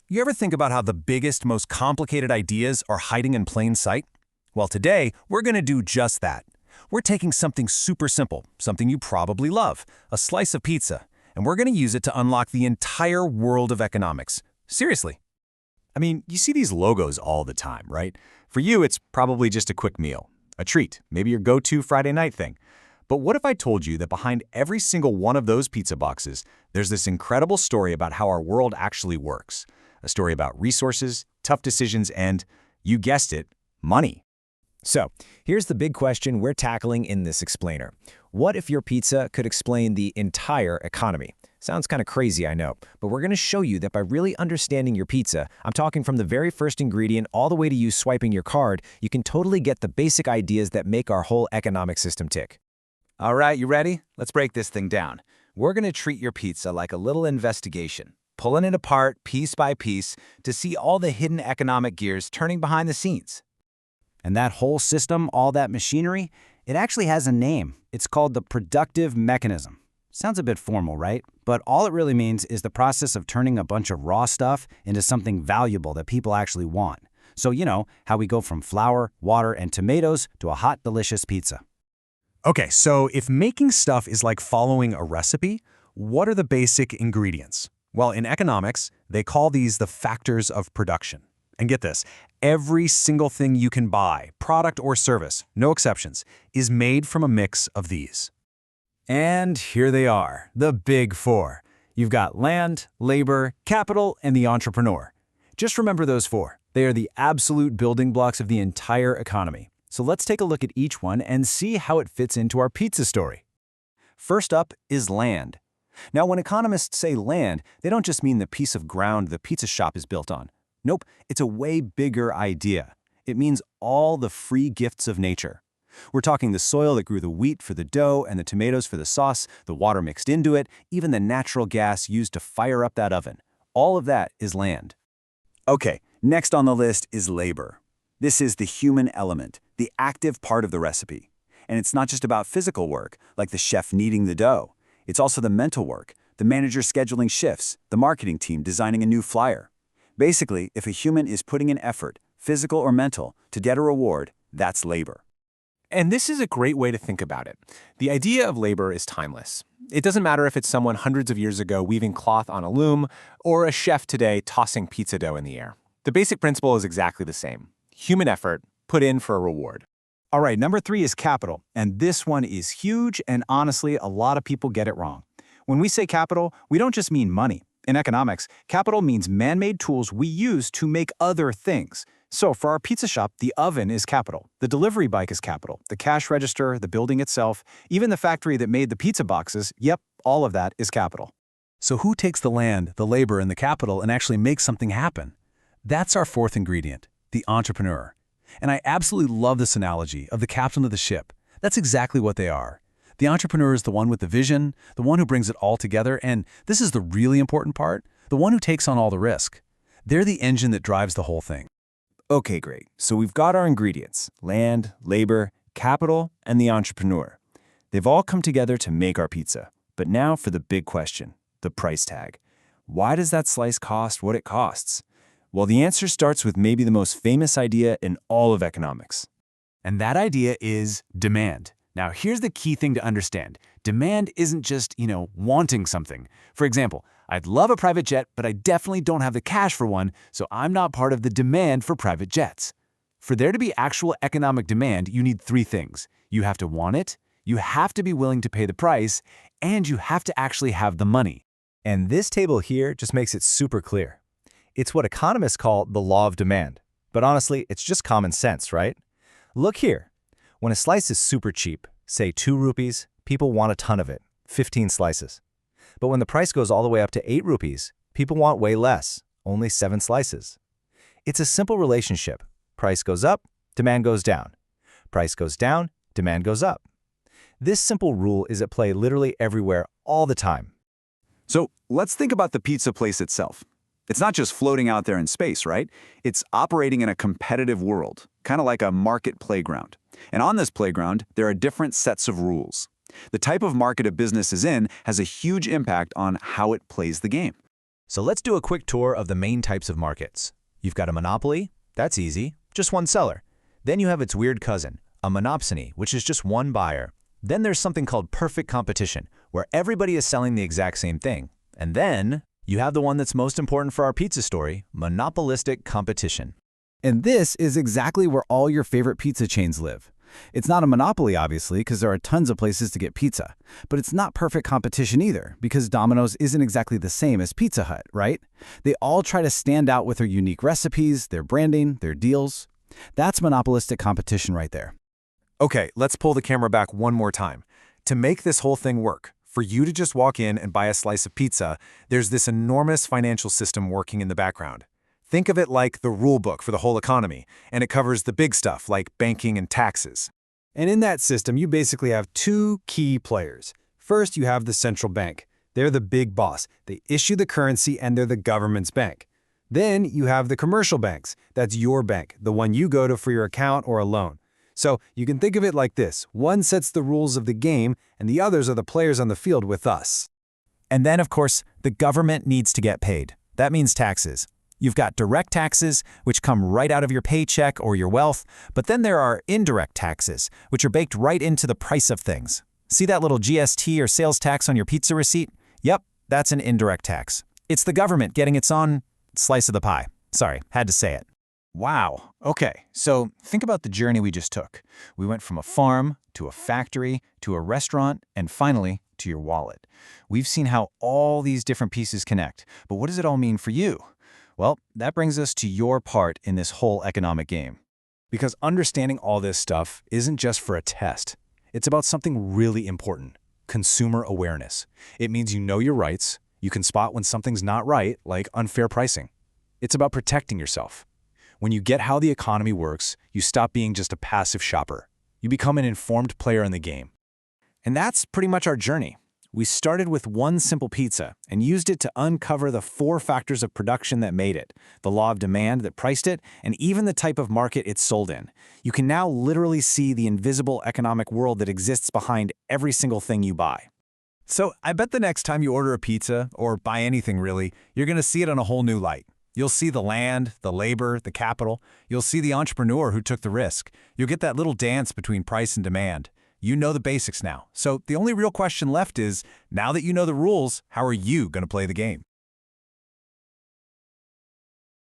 You ever think about how the biggest, most complicated ideas are hiding in plain sight? Well, today, we're going to do just that. We're taking something super simple, something you probably love, a slice of pizza, and we're going to use it to unlock the entire world of economics. Seriously. I mean, you see these logos all the time, right? For you, it's probably just a quick meal, a treat, maybe your go-to Friday night thing. But what if I told you that behind every single one of those pizza boxes, there's this incredible story about how our world actually works? A story about resources, tough decisions, and, you guessed it, money. So, here's the big question we're tackling in this explainer. What if your pizza could explain the entire economy? Sounds kind of crazy, I know, but we're going to show you that by really understanding your pizza, I'm talking from the very first ingredient all the way to you swiping your card, you can totally get the basic ideas that make our whole economic system tick. All right, you ready? Let's break this thing down. We're going to treat your pizza like a little investigation, pulling it apart piece by piece to see all the hidden economic gears turning behind the scenes. And that whole system, all that machinery, it actually has a name. It's called the productive mechanism. Sounds a bit formal, right? But all it really means is the process of turning a bunch of raw stuff into something valuable that people actually want. So, you know, how we go from flour, water, and tomatoes to a hot, delicious pizza. Okay, so if making stuff is like following a recipe, what are the basic ingredients? Well, in economics, they call these the factors of production. And get this, every single thing you can buy, product or service, no exceptions, is made from a mix of these. And here they are, the big four. You've got land, labor, capital, and the entrepreneur. Just remember those four. They are the absolute building blocks of the entire economy. So let's take a look at each one and see how it fits into our pizza story. First up is land. Now, when economists say land, they don't just mean the piece of ground the pizza shop is built on. Nope, it's a way bigger idea. It means all the free gifts of nature. We're talking the soil that grew the wheat for the dough and the tomatoes for the sauce, the water mixed into it, even the natural gas used to fire up that oven. All of that is land. Okay, next on the list is labor. This is the human element, the active part of the recipe. And it's not just about physical work, like the chef kneading the dough. It's also the mental work, the manager scheduling shifts, the marketing team designing a new flyer. Basically, if a human is putting in effort, physical or mental, to get a reward, that's labor. And this is a great way to think about it. The idea of labor is timeless. It doesn't matter if it's someone hundreds of years ago weaving cloth on a loom or a chef today tossing pizza dough in the air. The basic principle is exactly the same. Human effort put in for a reward. All right, number 3 is capital, and this one is huge, and honestly, a lot of people get it wrong. When we say capital, we don't just mean money. In economics, capital means man-made tools we use to make other things. So for our pizza shop, the oven is capital, the delivery bike is capital, the cash register, the building itself, even the factory that made the pizza boxes, yep, all of that is capital. So who takes the land, the labor, and the capital and actually makes something happen? That's our fourth ingredient, the entrepreneur. And I absolutely love this analogy of the captain of the ship. That's exactly what they are. The entrepreneur is the one with the vision, the one who brings it all together, and this is the really important part, the one who takes on all the risk. They're the engine that drives the whole thing. Okay, great. So we've got our ingredients, land, labor, capital, and the entrepreneur. They've all come together to make our pizza. But now for the big question, the price tag. Why does that slice cost what it costs? Well, the answer starts with maybe the most famous idea in all of economics. And that idea is demand. Now, here's the key thing to understand. Demand isn't just, wanting something. For example, I'd love a private jet, but I definitely don't have the cash for one, so I'm not part of the demand for private jets. For there to be actual economic demand, you need 3 things. You have to want it, you have to be willing to pay the price, and you have to actually have the money. And this table here just makes it super clear. It's what economists call the law of demand. But honestly, it's just common sense, right? Look here. When a slice is super cheap, say 2 rupees, people want a ton of it, 15 slices. But when the price goes all the way up to 8 rupees, people want way less, only 7 slices. It's a simple relationship. Price goes up, demand goes down. Price goes down, demand goes up. This simple rule is at play literally everywhere, all the time. So let's think about the pizza place itself. It's not just floating out there in space, right? It's operating in a competitive world, kind of like a market playground. And on this playground, there are different sets of rules. The type of market a business is in has a huge impact on how it plays the game. So let's do a quick tour of the main types of markets. You've got a monopoly. That's easy. Just one seller. Then you have its weird cousin, a monopsony, which is just one buyer. Then there's something called perfect competition, where everybody is selling the exact same thing. And then you have the one that's most important for our pizza story, monopolistic competition. And this is exactly where all your favorite pizza chains live. It's not a monopoly, obviously, because there are tons of places to get pizza. But it's not perfect competition either, because Domino's isn't exactly the same as Pizza Hut, right? They all try to stand out with their unique recipes, their branding, their deals. That's monopolistic competition right there. Okay, let's pull the camera back one more time. To make this whole thing work, for you to just walk in and buy a slice of pizza, there's this enormous financial system working in the background. Think of it like the rule book for the whole economy, and it covers the big stuff like banking and taxes. And in that system, you basically have two key players. First, you have the central bank. They're the big boss. They issue the currency and they're the government's bank. Then you have the commercial banks. That's your bank, the one you go to for your account or a loan. So you can think of it like this. One sets the rules of the game, and the others are the players on the field with us. And then, of course, the government needs to get paid. That means taxes. You've got direct taxes, which come right out of your paycheck or your wealth, but then there are indirect taxes, which are baked right into the price of things. See that little GST or sales tax on your pizza receipt? Yep, that's an indirect tax. It's the government getting its own slice of the pie. Sorry, had to say it. Wow. Okay, so think about the journey we just took. We went from a farm to a factory to a restaurant and finally to your wallet. We've seen how all these different pieces connect, but what does it all mean for you? Well, that brings us to your part in this whole economic game. Because understanding all this stuff isn't just for a test. It's about something really important, consumer awareness. It means you know your rights, you can spot when something's not right, like unfair pricing. It's about protecting yourself. When you get how the economy works, you stop being just a passive shopper. You become an informed player in the game. And that's pretty much our journey. We started with one simple pizza and used it to uncover the 4 factors of production that made it, the law of demand that priced it, and even the type of market it's sold in. You can now literally see the invisible economic world that exists behind every single thing you buy. So I bet the next time you order a pizza, or buy anything really, you're going to see it in a whole new light. You'll see the land, the labor, the capital. You'll see the entrepreneur who took the risk. You'll get that little dance between price and demand. You know the basics now. So the only real question left is, now that you know the rules, how are you going to play the game?